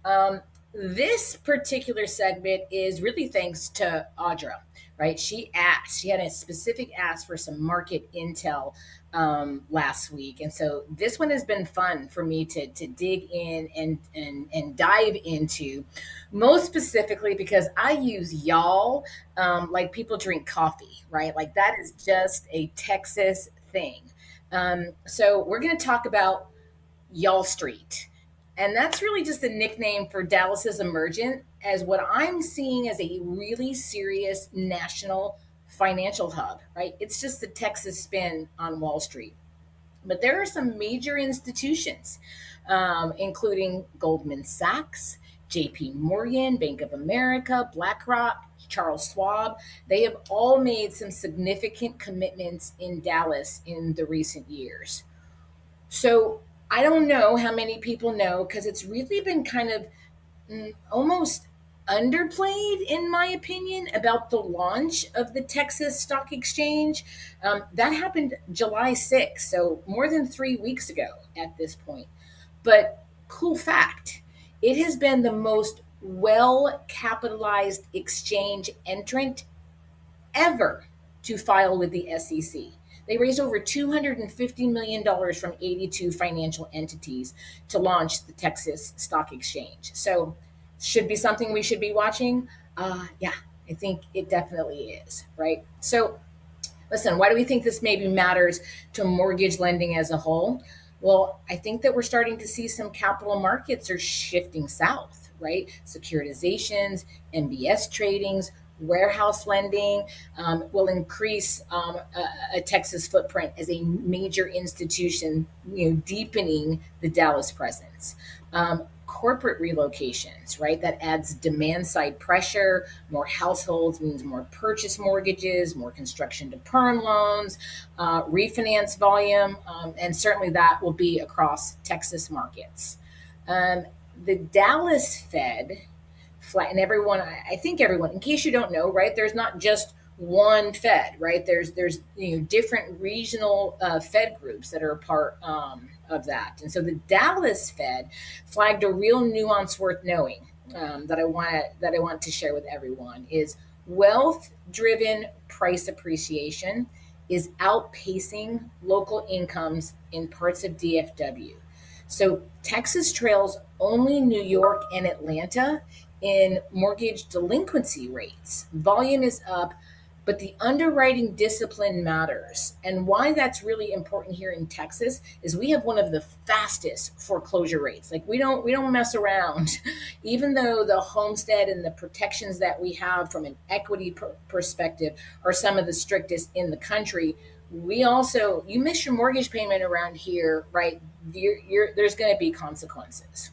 Um, this particular segment is really thanks to Audra, right? She had a specific ask for some market intel last week. And so this one has been fun for me to dig in and dive into, most specifically because I use y'all like people drink coffee, right? Like that is just a Texas thing. So we're going to talk about Y'all Street. And that's really just a nickname for Dallas's emergent as what I'm seeing as a really serious national financial hub, right? It's just the Texas spin on Wall Street. But there are some major institutions, including Goldman Sachs, JP Morgan, Bank of America, BlackRock, Charles Schwab. They have all made some significant commitments in Dallas in the recent years. So I don't know how many people know because it's really been kind of almost underplayed, in my opinion, about the launch of the Texas Stock Exchange. That happened July 6th, so more than 3 weeks ago at this point. But cool fact, it has been the most well capitalized exchange entrant ever to file with the SEC. They raised over $250 million from 82 financial entities to launch the Texas Stock Exchange. So, should be something we should be watching. Yeah, I think it definitely is, right? So, listen, why do we think this maybe matters to mortgage lending as a whole? Well, I think that we're starting to see some capital markets are shifting south, right? Securitizations, MBS tradings, warehouse lending will increase a Texas footprint as a major institution, deepening the Dallas presence. Corporate relocations, right? That adds demand side pressure. More households means more purchase mortgages, more construction to perm loans, refinance volume, and certainly that will be across Texas markets. Um, the Dallas Fed, and everyone, I think everyone, in case you don't know, right? There's not just one Fed, right? There's different regional Fed groups that are a part of that, and so the Dallas Fed flagged a real nuance worth knowing that I want to share with everyone is wealth driven price appreciation is outpacing local incomes in parts of DFW. So Texas trails only New York and Atlanta in mortgage delinquency rates. Volume is up, but the underwriting discipline matters. And why that's really important here in Texas is we have one of the fastest foreclosure rates. Like we don't mess around. Even though the homestead and the protections that we have from an equity perspective are some of the strictest in the country, we also, you miss your mortgage payment around here, right? There's going to be consequences.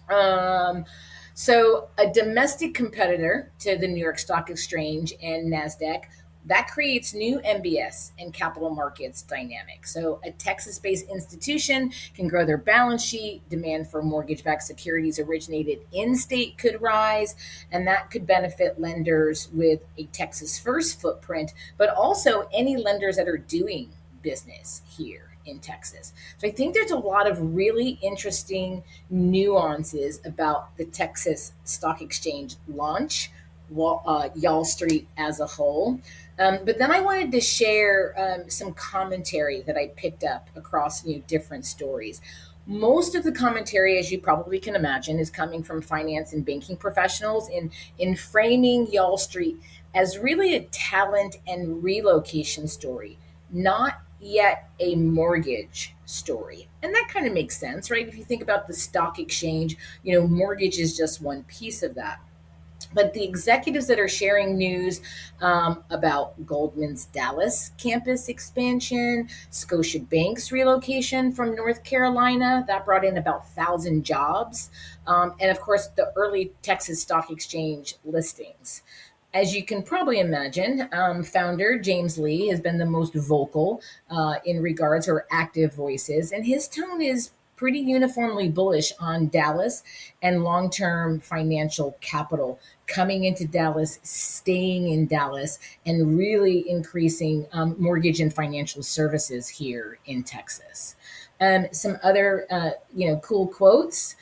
Um, so, a domestic competitor to the New York Stock Exchange and NASDAQ, that creates new MBS and capital markets dynamics. So, a Texas based institution can grow their balance sheet, demand for mortgage backed securities originated in state could rise, and that could benefit lenders with a Texas first footprint, but also any lenders that are doing business here in Texas. So I think there's a lot of really interesting nuances about the Texas Stock Exchange launch, Y'all Street as a whole. But then I wanted to share some commentary that I picked up across different stories. Most of the commentary, as you probably can imagine, is coming from finance and banking professionals in framing Y'all Street as really a talent and relocation story, not yet a mortgage story. And that kind of makes sense, right? If you think about the stock exchange, mortgage is just one piece of that. But the executives that are sharing news about Goldman's Dallas campus expansion, Scotiabank's relocation from North Carolina, that brought in about 1,000 jobs, and of course, the early Texas Stock Exchange listings. As you can probably imagine, founder James Lee has been the most vocal in regards or active voices, and his tone is pretty uniformly bullish on Dallas and long term financial capital coming into Dallas, staying in Dallas, and really increasing mortgage and financial services here in Texas. Some other, cool quotes.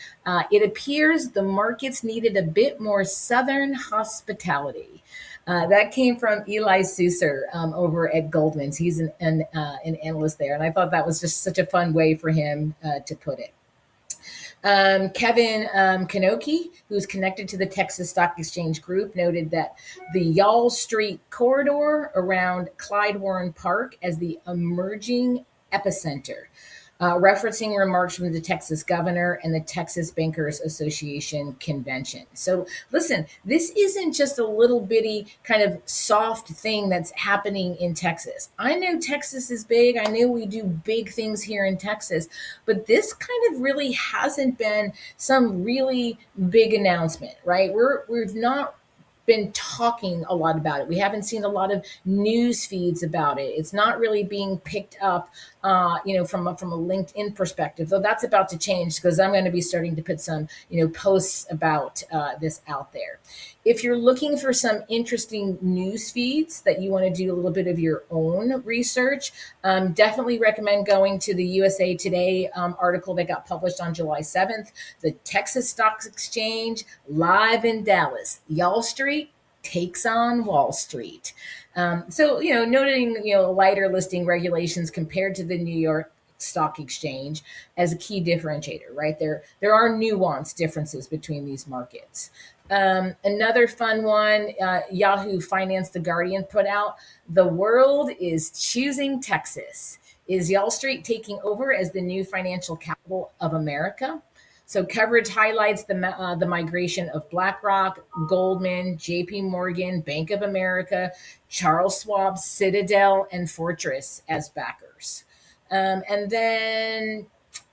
It appears the markets needed a bit more Southern hospitality. That came from Eli Susser over at Goldman's. He's an analyst there, and I thought that was just such a fun way for him to put it. Kevin Kanoki, who's connected to the Texas Stock Exchange Group, noted that the Y'all Street corridor around Clyde Warren Park as the emerging epicenter, referencing remarks from the Texas governor and the Texas Bankers Association convention. So, listen, this isn't just a little bitty kind of soft thing that's happening in Texas. I know Texas is big. I know we do big things here in Texas, but this kind of really hasn't been some really big announcement, right? We've not been talking a lot about it. We haven't seen a lot of news feeds about it. It's not really being picked up, from a LinkedIn perspective. Though that's about to change because I'm going to be starting to put some, posts about this out there. If you're looking for some interesting news feeds that you want to do a little bit of your own research, definitely recommend going to the USA Today article that got published on July 7th. The Texas Stock Exchange live in Dallas. Y'all Street takes on Wall Street. Noting, lighter listing regulations compared to the New York Stock Exchange as a key differentiator, right? There are nuanced differences between these markets. Another fun one, Yahoo Finance, The Guardian put out, the world is choosing Texas. Is Y'all Street taking over as the new financial capital of America? So coverage highlights the migration of BlackRock, Goldman, J.P. Morgan, Bank of America, Charles Schwab, Citadel, and Fortress as backers. And then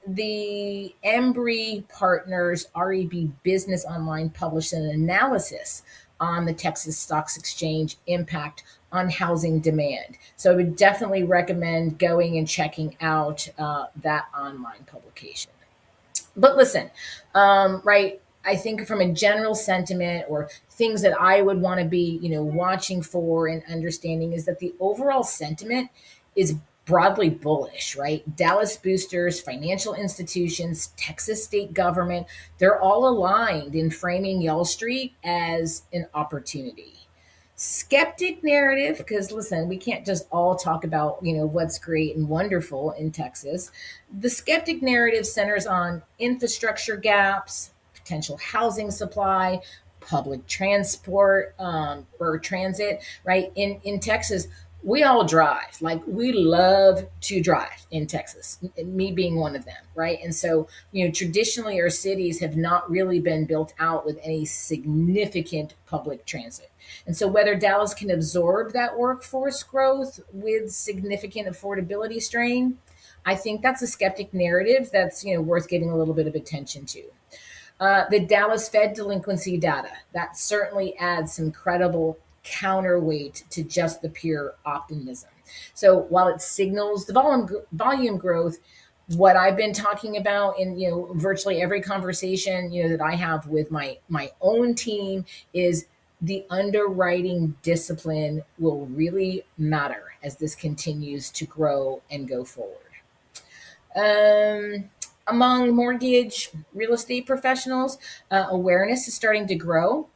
the Embry Partners REB Business Online published an analysis on the Texas Stocks Exchange impact on housing demand. So I would definitely recommend going and checking out that online publication. But listen, right, I think from a general sentiment or things that I would want to be, watching for and understanding is that the overall sentiment is broadly bullish, right? Dallas boosters, financial institutions, Texas state government, they're all aligned in framing Yall Street as an opportunity. Skeptic narrative, because listen, we can't just all talk about what's great and wonderful in Texas. The skeptic narrative centers on infrastructure gaps, potential housing supply, public transport, or transit, right? In Texas, we all drive. Like we love to drive in Texas, me being one of them, right? And so, traditionally our cities have not really been built out with any significant public transit. And so whether Dallas can absorb that workforce growth with significant affordability strain, I think that's a skeptic narrative that's, worth giving a little bit of attention to. The Dallas Fed delinquency data, that certainly adds some credible counterweight to just the pure optimism. So while it signals the volume growth, what I've been talking about in virtually every conversation that I have with my own team is the underwriting discipline will really matter as this continues to grow and go forward. Among mortgage real estate professionals, awareness is starting to grow,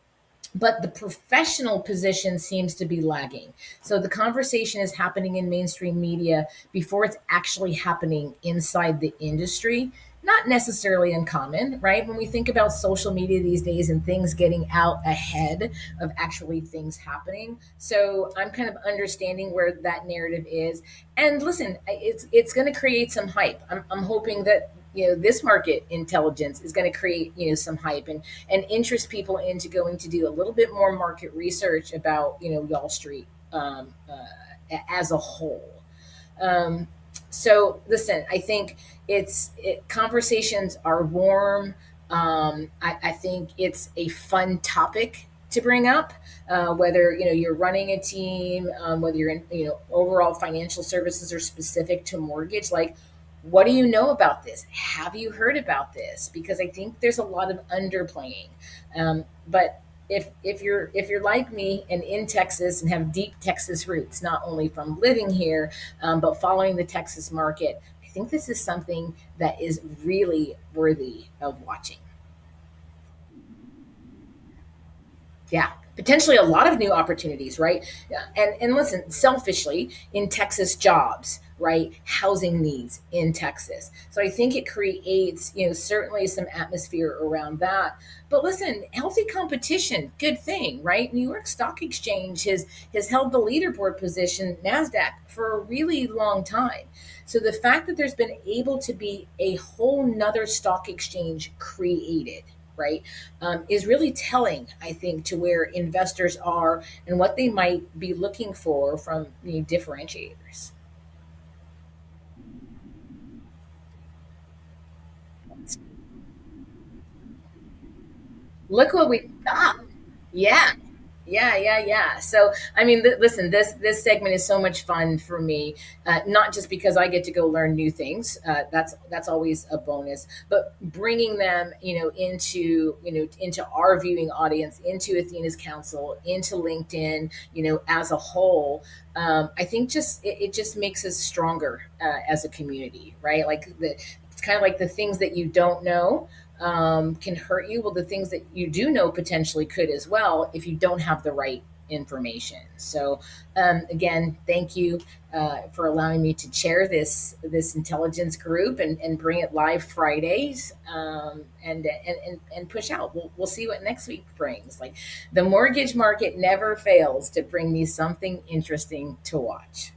but the professional position seems to be lagging. So the conversation is happening in mainstream media before it's actually happening inside the industry. Not necessarily uncommon, right? When we think about social media these days and things getting out ahead of actually things happening. So I'm kind of understanding where that narrative is. And listen, it's going to create some hype. I'm hoping that this market intelligence is going to create some hype and interest people into going to do a little bit more market research about Wall Street as a whole. So listen, I think conversations are warm. I think it's a fun topic to bring up, whether you're running a team, whether you're in overall financial services or specific to mortgage. Like, what do you know about this? Have you heard about this? Because I think there's a lot of underplaying. But if you're like me and in Texas and have deep Texas roots, not only from living here, but following the Texas market, I I think this is something that is really worthy of watching. Yeah, potentially a lot of new opportunities, right? Yeah, and listen, selfishly, in Texas, jobs, right? Housing needs in Texas. So I think it creates, certainly some atmosphere around that. But listen, healthy competition, good thing, right? New York Stock Exchange has held the leaderboard position, Nasdaq, for a really long time. So the fact that there's been able to be a whole nother stock exchange created, right, is really telling, I think, to where investors are and what they might be looking for from differentiators. Look what we got. Yeah. Yeah. So, I mean, listen, this segment is so much fun for me, not just because I get to go learn new things. That's always a bonus, but bringing them, into our viewing audience, into Athena's Council, into LinkedIn, as a whole. I think it just makes us stronger as a community, right? It's kind of like the things that you don't know can hurt you. Well, the things that you do know potentially could as well if you don't have the right information. So, again, thank you for allowing me to chair this intelligence group and bring it live Fridays, and push out. We'll see what next week brings. Like, the mortgage market never fails to bring me something interesting to watch.